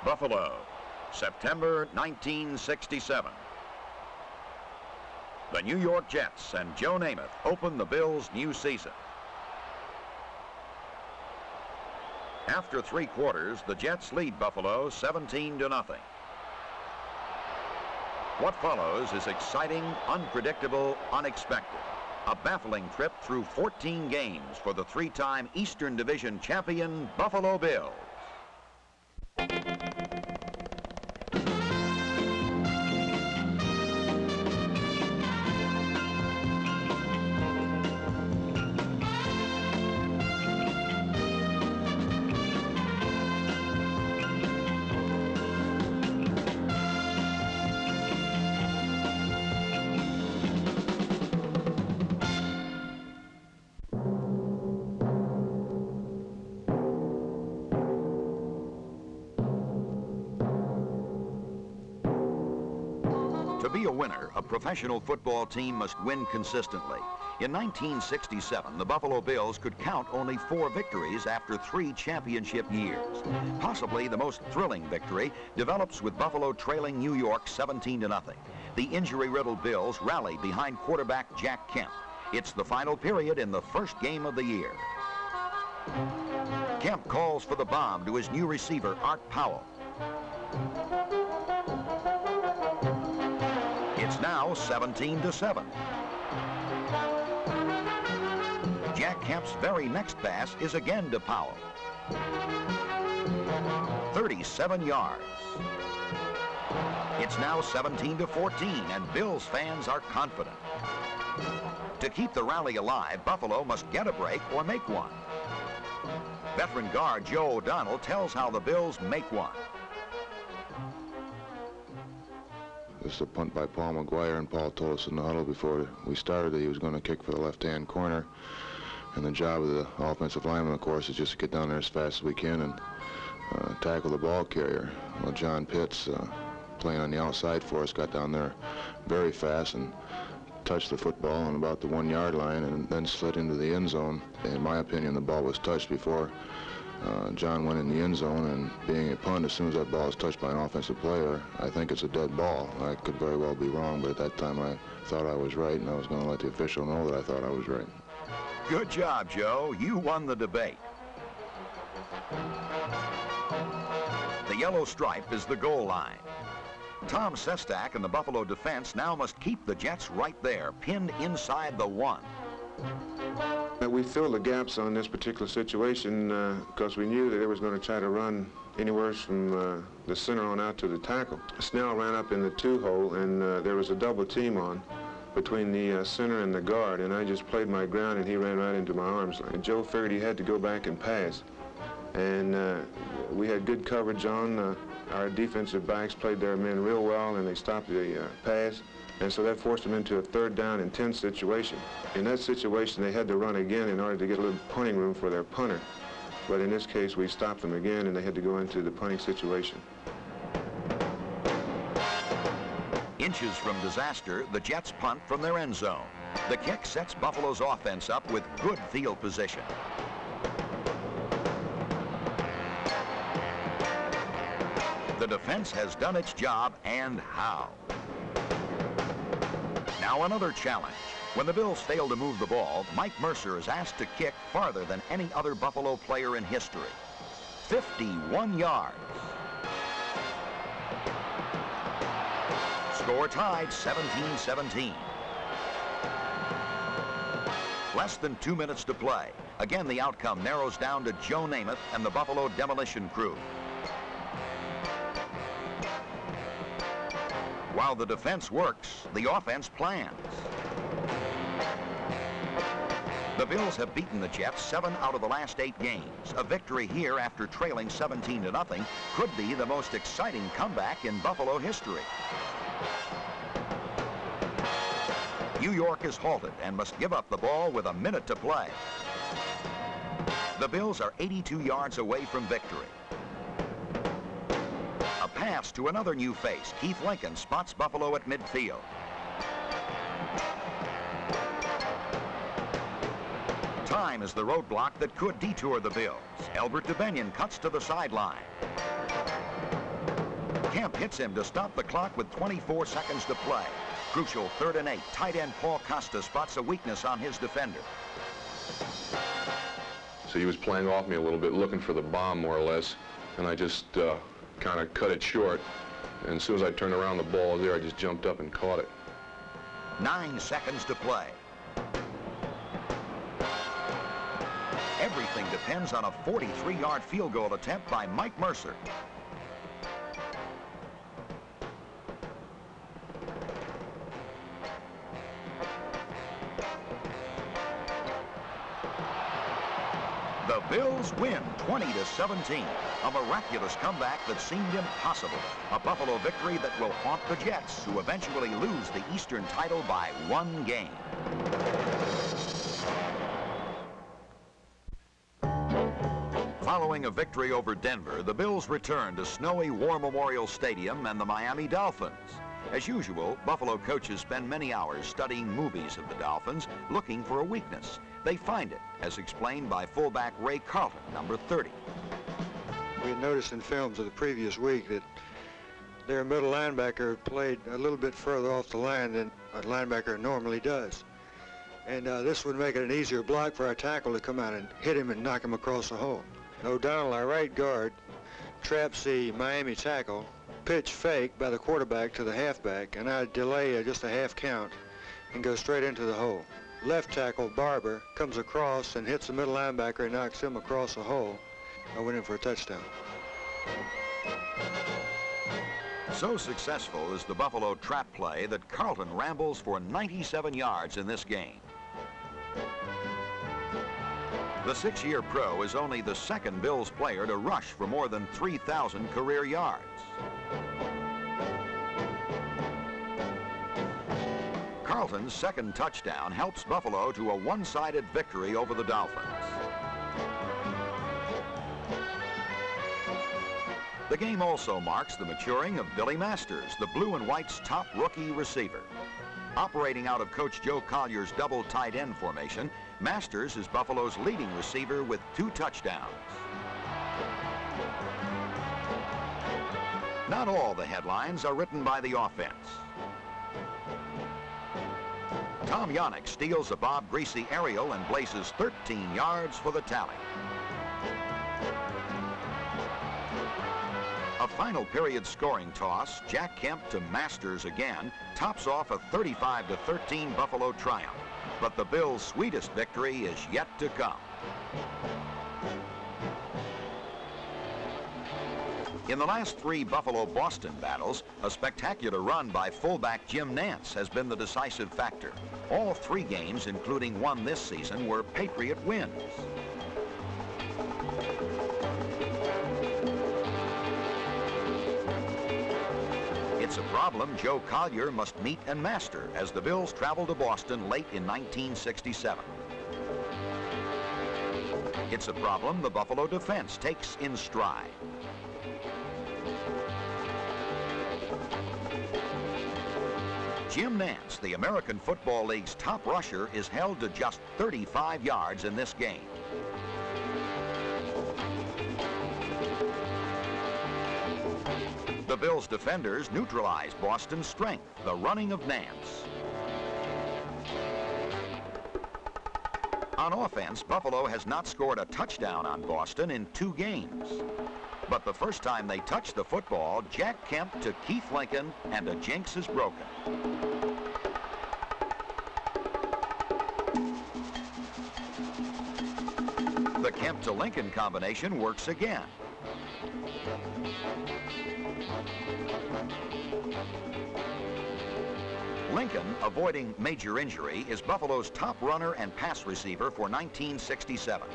Buffalo, September 1967. The New York Jets and Joe Namath open the Bills' new season. After 3 quarters, the Jets lead Buffalo 17-0. What follows is exciting, unpredictable, unexpected. A baffling trip through 14 games for the 3-time Eastern Division champion Buffalo Bills. To be a winner, a professional football team must win consistently. In 1967, the Buffalo Bills could count only 4 victories after 3 championship years. Possibly the most thrilling victory develops with Buffalo trailing New York 17-0. The injury-riddled Bills rally behind quarterback Jack Kemp. It's the final period in the first game of the year. Kemp calls for the bomb to his new receiver, Art Powell. It's now 17-7. Jack Kemp's very next pass is again to Powell. 37 yards. It's now 17-14, and Bills fans are confident. To keep the rally alive, Buffalo must get a break or make one. Veteran guard Joe O'Donnell tells how the Bills make one. This is a punt by Paul McGuire, and Paul told us in the huddle before we started that he was going to kick for the left-hand corner. And the job of the offensive lineman, of course, is just to get down there as fast as we can and tackle the ball carrier. Well, John Pitts, playing on the outside for us, got down there very fast and touched the football on about the 1-yard line and then slid into the end zone. In my opinion, the ball was touched before John went in the end zone, and being a punt, as soon as that ball is touched by an offensive player, I think it's a dead ball. I could very well be wrong, but at that time I thought I was right, and I was going to let the official know that I thought I was right. Good job, Joe. You won the debate. The yellow stripe is the goal line. Tom Sestak and the Buffalo defense now must keep the Jets right there, pinned inside the 1. We filled the gaps on this particular situation because we knew that they was going to try to run anywhere from the center on out to the tackle. Snell ran up in the 2 hole, and there was a double team on between the center and the guard, and I just played my ground, and he ran right into my arms. And Joe figured he had to go back and pass. And we had good coverage on. Our defensive backs played their men real well, and they stopped the pass. And so that forced them into a 3rd down and 10 situation. In that situation, they had to run again in order to get a little punting room for their punter. But in this case, we stopped them again, and they had to go into the punting situation. Inches from disaster, the Jets punt from their end zone. The kick sets Buffalo's offense up with good field position. The defense has done its job, and how. Now another challenge. When the Bills fail to move the ball, Mike Mercer is asked to kick farther than any other Buffalo player in history. 51 yards. Score tied 17-17. Less than 2 minutes to play. Again, the outcome narrows down to Joe Namath and the Buffalo demolition crew. While the defense works, the offense plans. The Bills have beaten the Jets 7 out of the last 8 games. A victory here after trailing 17-0 could be the most exciting comeback in Buffalo history. New York is halted and must give up the ball with a minute to play. The Bills are 82 yards away from victory. A pass to another new face. Keith Lincoln spots Buffalo at midfield. Time is the roadblock that could detour the Bills. Elbert DeBenion cuts to the sideline. Kemp hits him to stop the clock with 24 seconds to play. Crucial 3rd and 8. Tight end Paul Costa spots a weakness on his defender. So he was playing off me a little bit, looking for the bomb more or less, and I just kind of cut it short. And as soon as I turned around, the ball was there. I just jumped up and caught it. 9 seconds to play. Everything depends on a 43-yard field goal attempt by Mike Mercer. The Bills win 20-17. A miraculous comeback that seemed impossible. A Buffalo victory that will haunt the Jets, who eventually lose the Eastern title by 1 game. Following a victory over Denver, the Bills return to snowy War Memorial Stadium and the Miami Dolphins. As usual, Buffalo coaches spend many hours studying movies of the Dolphins, looking for a weakness. They find it, as explained by fullback Ray Carlton, number 30. We had noticed in films of the previous week that their middle linebacker played a little bit further off the line than a linebacker normally does. And this would make it an easier block for our tackle to come out and hit him and knock him across the hole. O'Donnell, our right guard, traps the Miami tackle, pitch fake by the quarterback to the halfback, and I delay just a half count and go straight into the hole. Left tackle, Barber, comes across and hits the middle linebacker and knocks him across the hole. I went in for a touchdown. So successful is the Buffalo trap play that Carlton rambles for 97 yards in this game. The 6-year pro is only the second Bills player to rush for more than 3,000 career yards. Carlton's second touchdown helps Buffalo to a one-sided victory over the Dolphins. The game also marks the maturing of Billy Masters, the Blue and White's top rookie receiver. Operating out of Coach Joe Collier's double tight end formation, Masters is Buffalo's leading receiver with 2 touchdowns. Not all the headlines are written by the offense. Tom Yannick steals a Bob Greasy aerial and blazes 13 yards for the tally. A final period scoring toss, Jack Kemp to Masters again, tops off a 35-13 Buffalo triumph. But the Bills' sweetest victory is yet to come. In the last 3 Buffalo-Boston battles, a spectacular run by fullback Jim Nantz has been the decisive factor. All 3 games, including one this season, were Patriot wins. It's a problem Joe Collier must meet and master as the Bills travel to Boston late in 1967. It's a problem the Buffalo defense takes in stride. Jim Nantz, the American Football League's top rusher, is held to just 35 yards in this game. The Bills' defenders neutralize Boston's strength, the running of Nantz. On offense, Buffalo has not scored a touchdown on Boston in 2 games. But the first time they touched the football, Jack Kemp to Keith Lincoln, and a jinx is broken. The Kemp to Lincoln combination works again. Lincoln, avoiding major injury, is Buffalo's top runner and pass receiver for 1967.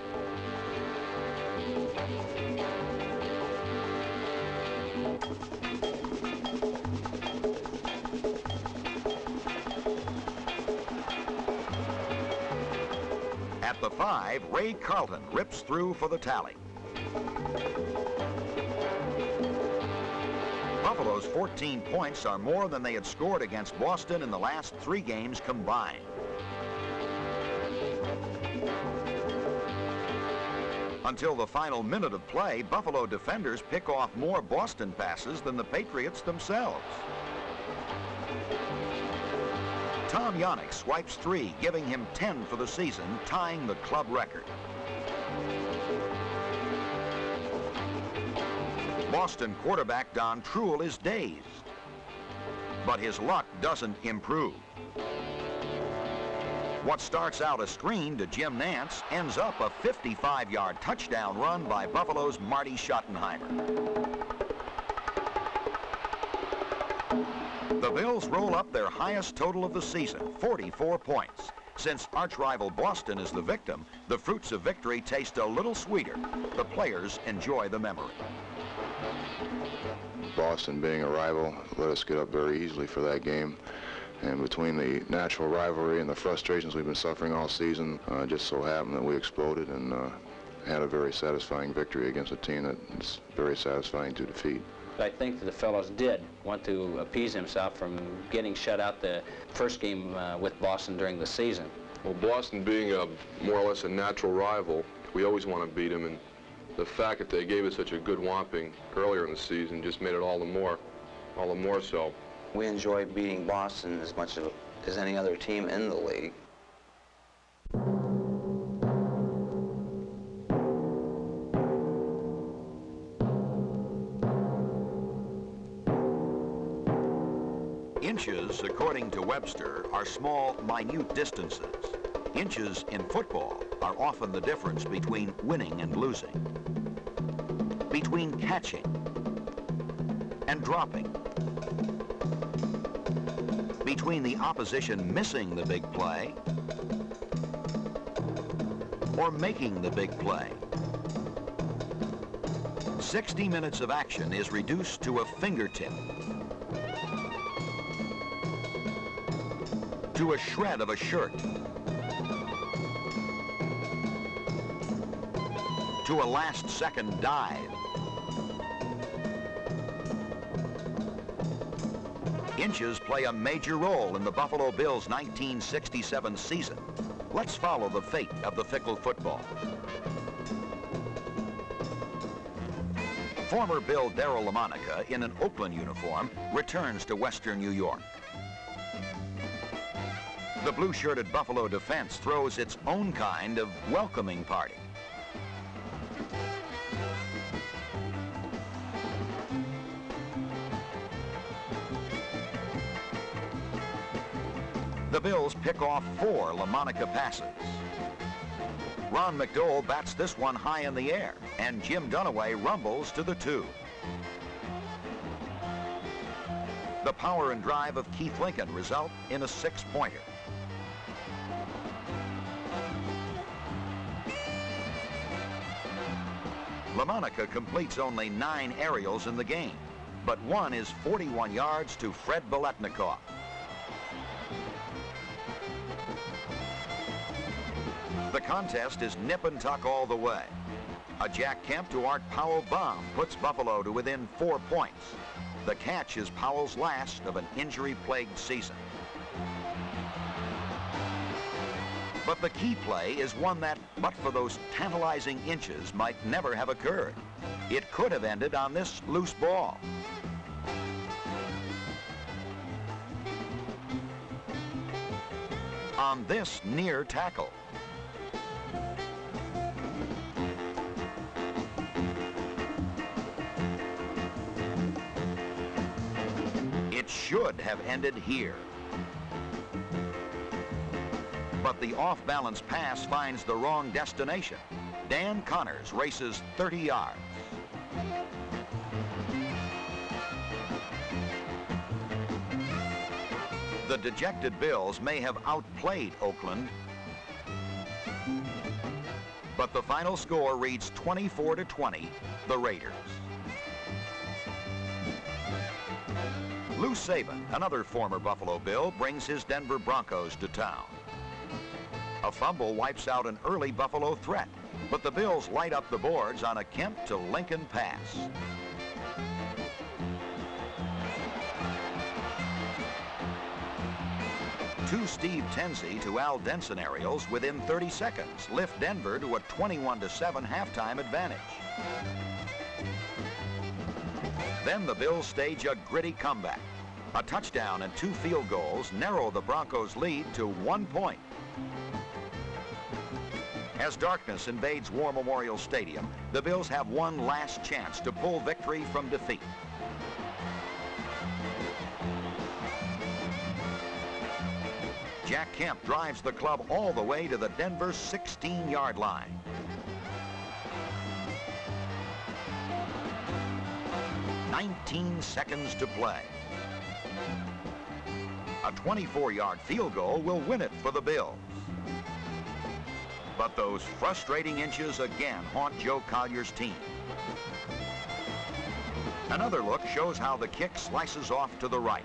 At the 5, Ray Carlton rips through for the tally. Buffalo's 14 points are more than they had scored against Boston in the last 3 games combined. Until the final minute of play, Buffalo defenders pick off more Boston passes than the Patriots themselves. Tom Yannick swipes 3, giving him 10 for the season, tying the club record. Boston quarterback Don Truel is dazed, but his luck doesn't improve. What starts out a screen to Jim Nantz ends up a 55-yard touchdown run by Buffalo's Marty Schottenheimer. The Bills roll up their highest total of the season, 44 points. Since arch-rival Boston is the victim, the fruits of victory taste a little sweeter. The players enjoy the memory. Boston being a rival let us get up very easily for that game. And between the natural rivalry and the frustrations we've been suffering all season, just so happened that we exploded and had a very satisfying victory against a team that is very satisfying to defeat. I think that the fellows did want to appease himself from getting shut out the first game with Boston during the season. Well, Boston being more or less a natural rival, we always want to beat them, and the fact that they gave us such a good whopping earlier in the season just made it all the more so. We enjoy beating Boston as much as any other team in the league. Inches, according to Webster, are small, minute distances. Inches in football are often the difference between winning and losing, between catching and dropping, between the opposition missing the big play or making the big play. 60 minutes of action is reduced to a fingertip, to a shred of a shirt, to a last-second dive. Inches play a major role in the Buffalo Bills' 1967 season. Let's follow the fate of the fickle football. Former Bill Darryl LaMonica, in an Oakland uniform, returns to Western New York. The blue-shirted Buffalo defense throws its own kind of welcoming party. The Bills pick off 4 LaMonica passes. Ron McDowell bats this one high in the air, and Jim Dunaway rumbles to the 2. The power and drive of Keith Lincoln result in a 6-pointer. LaMonica completes only 9 aerials in the game, but one is 41 yards to Fred Biletnikoff. The contest is nip and tuck all the way. A Jack Kemp to Art Powell bomb puts Buffalo to within 4 points. The catch is Powell's last of an injury-plagued season. But the key play is one that, but for those tantalizing inches, might never have occurred. It could have ended on this loose ball. On this near tackle. It should have ended here. But the off-balance pass finds the wrong destination. Dan Connors races 30 yards. The dejected Bills may have outplayed Oakland, but the final score reads 24-20, the Raiders. Lou Saban, another former Buffalo Bill, brings his Denver Broncos to town. A fumble wipes out an early Buffalo threat, but the Bills light up the boards on a Kemp to Lincoln pass. Two Steve Tenzie to Al Denson aerials within 30 seconds lift Denver to a 21-7 halftime advantage. Then the Bills stage a gritty comeback. A touchdown and 2 field goals narrow the Broncos' lead to 1 point. As darkness invades War Memorial Stadium, the Bills have one last chance to pull victory from defeat. Jack Kemp drives the club all the way to the Denver 16-yard line. "19 seconds to play. A 24-yard field goal will win it for the Bills. But those frustrating inches again haunt Joe Collier's team. Another look shows how the kick slices off to the right.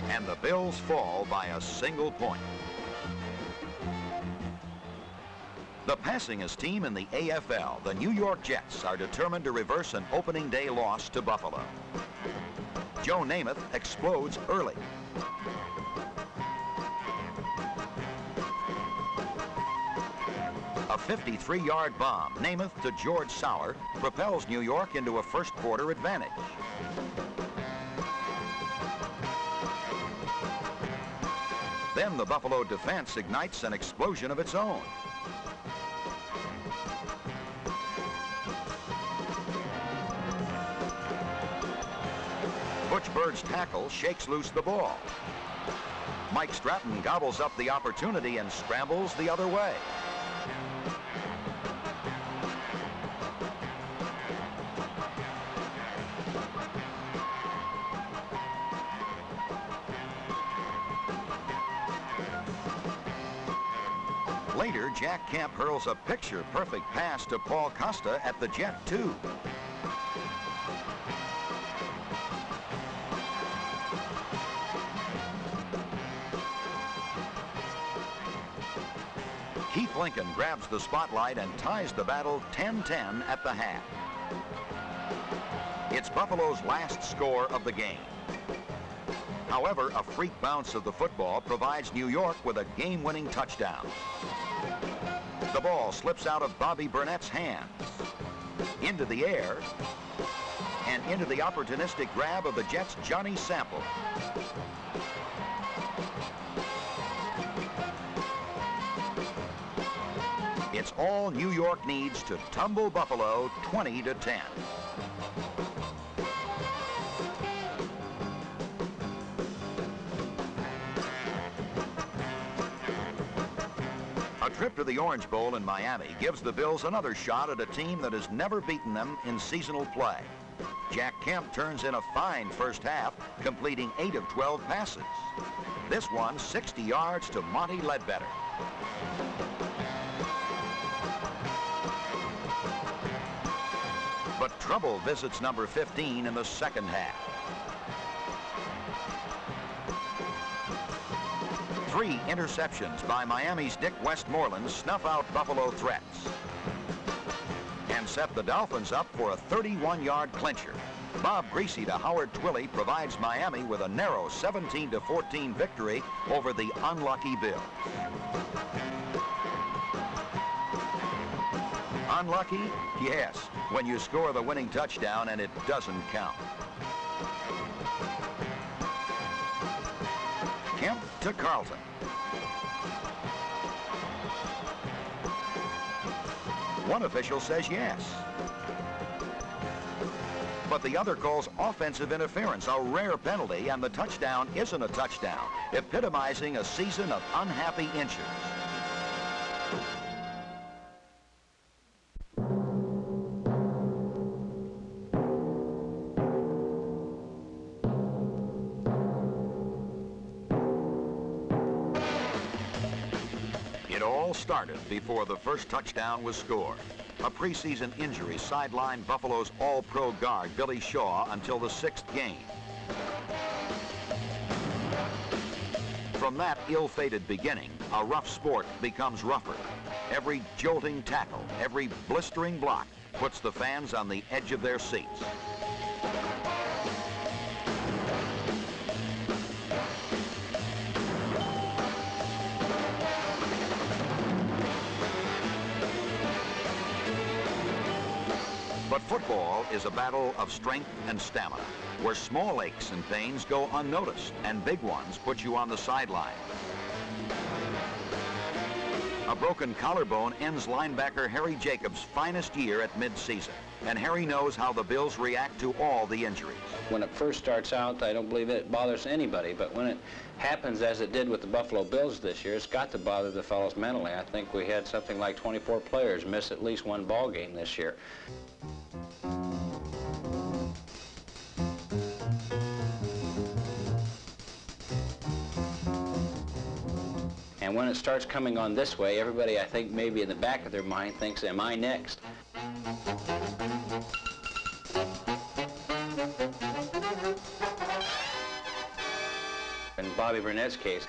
And the Bills fall by a single point. The passingest team in the AFL, the New York Jets, are determined to reverse an opening day loss to Buffalo. Joe Namath explodes early. A 53-yard bomb, Namath to George Sauer, propels New York into a first quarter advantage. Then the Buffalo defense ignites an explosion of its own. Butch Bird's tackle shakes loose the ball. Mike Stratton gobbles up the opportunity and scrambles the other way. Later, Jack Kemp hurls a picture-perfect pass to Paul Costa at the Jet 2. Keith Lincoln grabs the spotlight and ties the battle 10-10 at the half. It's Buffalo's last score of the game. However, a freak bounce of the football provides New York with a game-winning touchdown. The ball slips out of Bobby Burnett's hands, into the air, and into the opportunistic grab of the Jets' Johnny Sample. It's all New York needs to tumble Buffalo 20-10. A trip to the Orange Bowl in Miami gives the Bills another shot at a team that has never beaten them in seasonal play. Jack Kemp turns in a fine first half, completing 8 of 12 passes. This one 60 yards to Monty Ledbetter. But trouble visits number 15 in the second half. 3 interceptions by Miami's Dick Westmoreland snuff out Buffalo threats and set the Dolphins up for a 31-yard clincher. Bob Greasy to Howard Twilley provides Miami with a narrow 17-14 victory over the unlucky Bills. Unlucky? Yes, when you score the winning touchdown and it doesn't count. Kemp to Carlton. One official says yes. But the other calls offensive interference, a rare penalty, and the touchdown isn't a touchdown, epitomizing a season of unhappy inches. It all started before the first touchdown was scored. A preseason injury sidelined Buffalo's all-pro guard, Billy Shaw, until the 6th game. From that ill-fated beginning, a rough sport becomes rougher. Every jolting tackle, every blistering block puts the fans on the edge of their seats. But football is a battle of strength and stamina, where small aches and pains go unnoticed and big ones put you on the sideline. A broken collarbone ends linebacker Harry Jacobs' finest year at mid-season, and Harry knows how the Bills react to all the injuries. When it first starts out, I don't believe it bothers anybody, but when it happens as it did with the Buffalo Bills this year, it's got to bother the fellows mentally. I think we had something like 24 players miss at least one ball game this year. And when it starts coming on this way, everybody, I think, maybe in the back of their mind thinks, am I next? In Bobby Burnett's case,